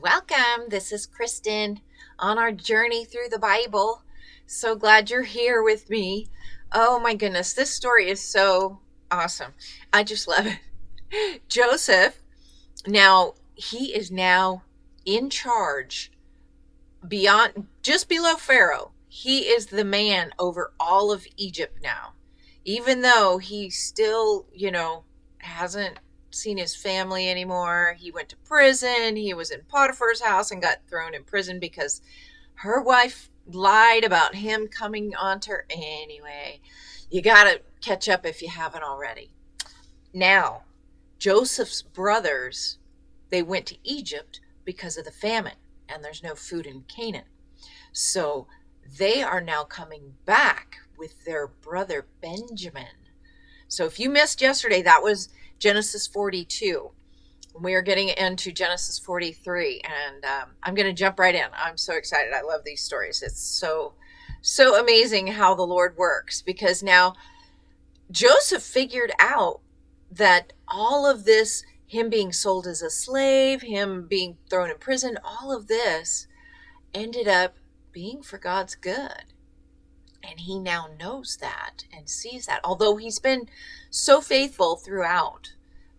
Welcome. This is Kristen on our journey through the Bible. So glad you're here with me. Oh my goodness, this story is so awesome. I just love it. Joseph, now he is now in charge beyond just below Pharaoh. He is the man over all of Egypt now. Even though he still, hasn't seen his family anymore. He went to prison. He was in Potiphar's house and got thrown in prison because her wife lied about him coming onto her. Anyway, you got to catch up if you haven't already. Now, Joseph's brothers, they went to Egypt because of the famine, and there's no food in Canaan. So they are now coming back with their brother Benjamin. So if you missed yesterday, that was Genesis 42. We are getting into Genesis 43, and I'm going to jump right in. I'm so excited. I love these stories. It's so amazing how the Lord works, because now Joseph figured out that all of this, him being sold as a slave, him being thrown in prison, all of this ended up being for God's good. And he now knows that and sees that, although he's been so faithful throughout.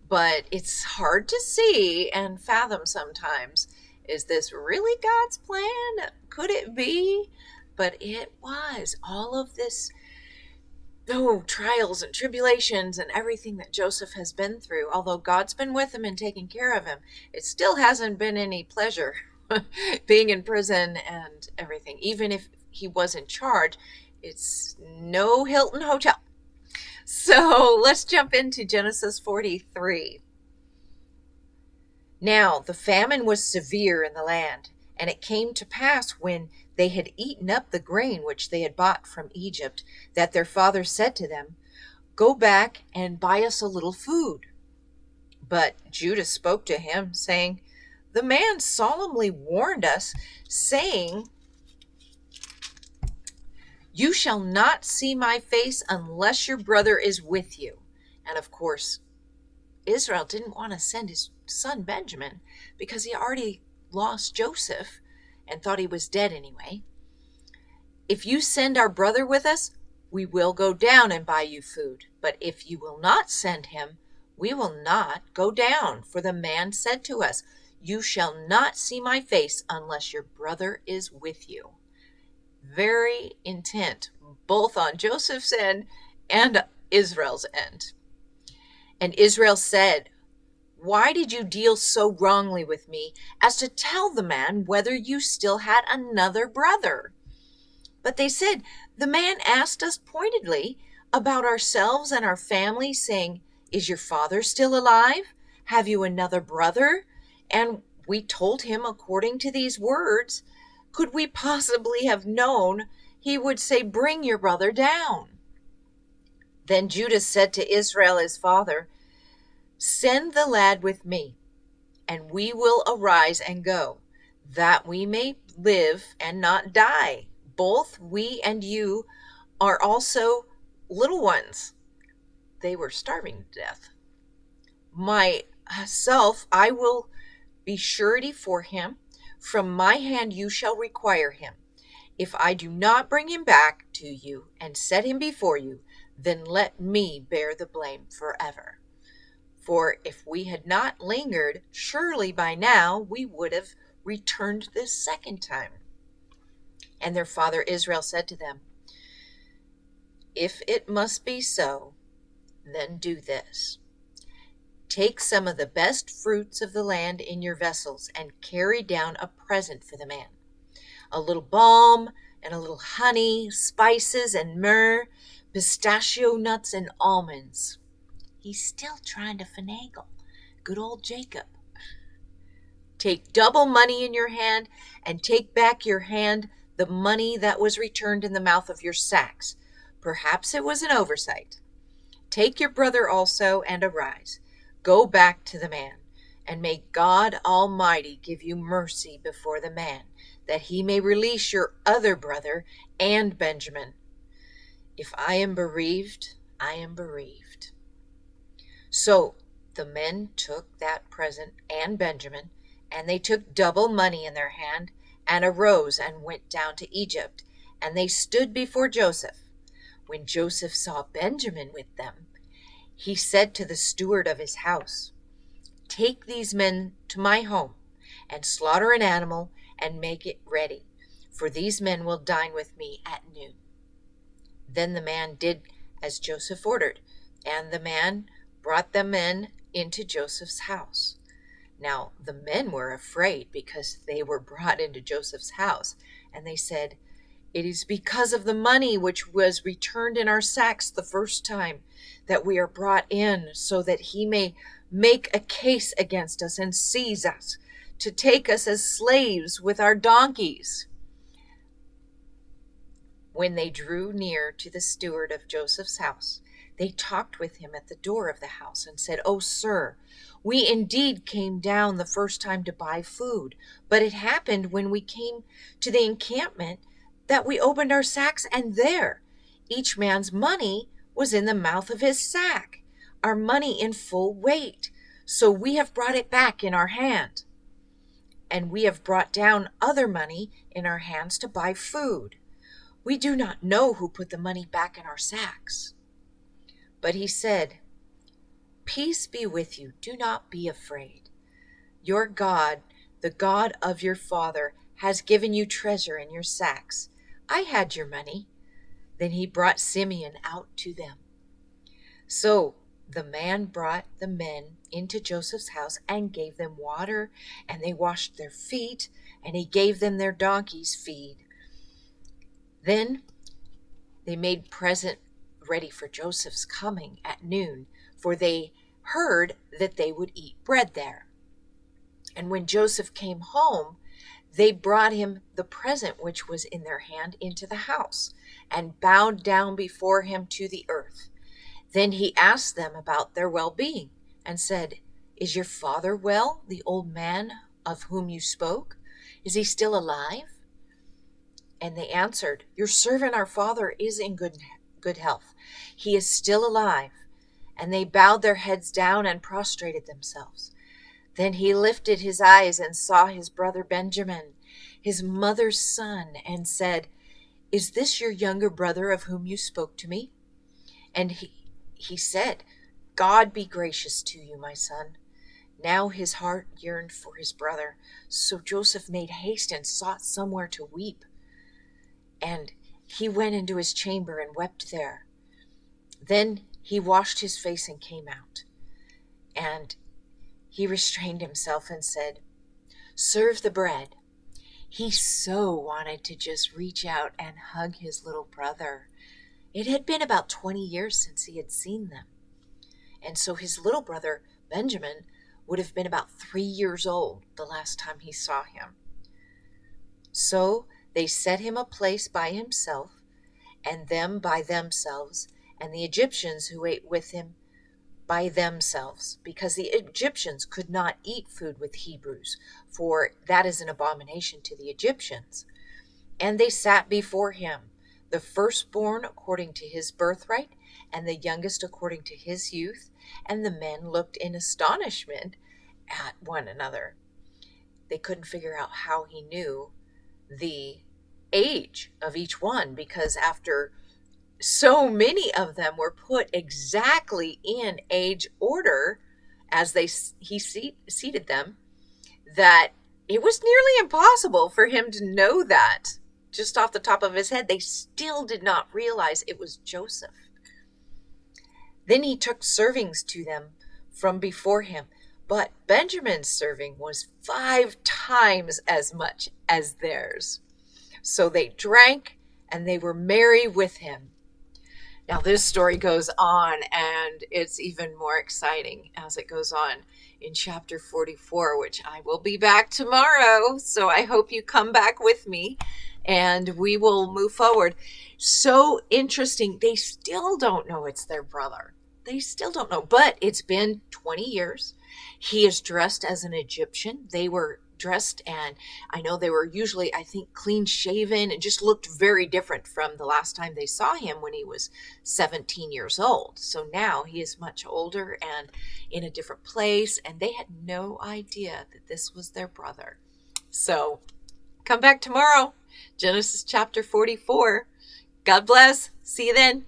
But it's hard to see and fathom sometimes. Is this really God's plan? Could it be? But it was. All of this, trials and tribulations and everything that Joseph has been through, although God's been with him and taking care of him, it still hasn't been any pleasure being in prison and everything. Even if he was in charge, it's no Hilton Hotel. So let's jump into Genesis 43. Now the famine was severe in the land, and it came to pass, when they had eaten up the grain which they had bought from Egypt, that their father said to them, Go back and buy us a little food. But Judah spoke to him, saying, The man solemnly warned us, saying, You shall not see my face unless your brother is with you. And of course, Israel didn't want to send his son Benjamin because he already lost Joseph and thought he was dead anyway. If you send our brother with us, we will go down and buy you food. But if you will not send him, we will not go down. For the man said to us, You shall not see my face unless your brother is with you. Very intent, both on Joseph's end and Israel's end. And Israel said, Why did you deal so wrongly with me as to tell the man whether you still had another brother? But they said, The man asked us pointedly about ourselves and our family, saying, Is your father still alive? Have you another brother? And we told him according to these words. Could we possibly have known he would say, Bring your brother down? Then Judah said to Israel his father, Send the lad with me, and we will arise and go, that we may live and not die. Both we and you are also little ones. They were starving to death. Myself, I will be surety for him. From my hand you shall require him. If I do not bring him back to you and set him before you, then let me bear the blame forever. For if we had not lingered, surely by now we would have returned this second time. And their father Israel said to them, If it must be so, then do this. Take some of the best fruits of the land in your vessels and carry down a present for the man. A little balm and a little honey, spices and myrrh, pistachio nuts and almonds. He's still trying to finagle. Good old Jacob. Take double money in your hand, and take back your hand the money that was returned in the mouth of your sacks. Perhaps it was an oversight. Take your brother also, and arise. Go back to the man, and may God Almighty give you mercy before the man, that he may release your other brother and Benjamin. If I am bereaved, I am bereaved. So the men took that present and Benjamin And they took double money in their hand and arose and went down to Egypt. And they stood before Joseph. When Joseph saw Benjamin with them, he said to the steward of his house, "Take these men to my home and slaughter an animal and make it ready, for these men will dine with me at noon." Then the man did as Joseph ordered, and the man brought the men into Joseph's house. Now the men were afraid because they were brought into Joseph's house, and they said, "It is because of the money which was returned in our sacks the first time that we are brought in, so that he may make a case against us and seize us, to take us as slaves with our donkeys." When they drew near to the steward of Joseph's house, they talked with him at the door of the house and said, "Oh, sir, we indeed came down the first time to buy food, but it happened when we came to the encampment that we opened our sacks, and there each man's money was in the mouth of his sack, our money in full weight. So we have brought it back in our hand, and we have brought down other money in our hands to buy food. We do not know who put the money back in our sacks." But he said, "Peace be with you. Do not be afraid. Your God, the God of your father, has given you treasure in your sacks. I had your money." Then he brought Simeon out to them. So the man brought the men into Joseph's house and gave them water, and they washed their feet, and he gave them their donkeys' feed. Then they made present ready for Joseph's coming at noon, for they heard that they would eat bread there. And when Joseph came home, they brought him the present which was in their hand into the house, and bowed down before him to the earth. Then he asked them about their well-being, and said, "Is your father well, the old man of whom you spoke? Is he still alive?" And they answered, "Your servant our father is in good health. He is still alive." And they bowed their heads down and prostrated themselves. Then he lifted his eyes and saw his brother Benjamin, his mother's son, and said, "Is this your younger brother of whom you spoke to me?" And he said, "God be gracious to you, my son." Now his heart yearned for his brother. So Joseph made haste and sought somewhere to weep. And he went into his chamber and wept there. Then he washed his face and came out. And he restrained himself and said, "Serve the bread." He so wanted to just reach out and hug his little brother. It had been about 20 years since he had seen them. And so his little brother, Benjamin, would have been about 3 years old the last time he saw him. So they set him a place by himself, and them by themselves, and the Egyptians who ate with him by themselves, because the Egyptians could not eat food with Hebrews, for that is an abomination to the Egyptians. And they sat before him, the firstborn according to his birthright, and the youngest according to his youth. And the men looked in astonishment at one another. They couldn't figure out how he knew the age of each one, because after so many of them were put exactly in age order as he seated them, that it was nearly impossible for him to know that just off the top of his head. They still did not realize it was Joseph. Then he took servings to them from before him, but Benjamin's serving was 5 times as much as theirs. So they drank and they were merry with him. Now this story goes on, and it's even more exciting as it goes on in chapter 44, which I will be back tomorrow. So I hope you come back with me and we will move forward. So interesting. They still don't know it's their brother. They still don't know, but it's been 20 years. He is dressed as an Egyptian. They were dressed, and I know they were usually, I think, clean shaven and just looked very different from the last time they saw him when he was 17 years old. So now he is much older and in a different place, and they had no idea that this was their brother. So come back tomorrow, Genesis chapter 44. God bless. See you then.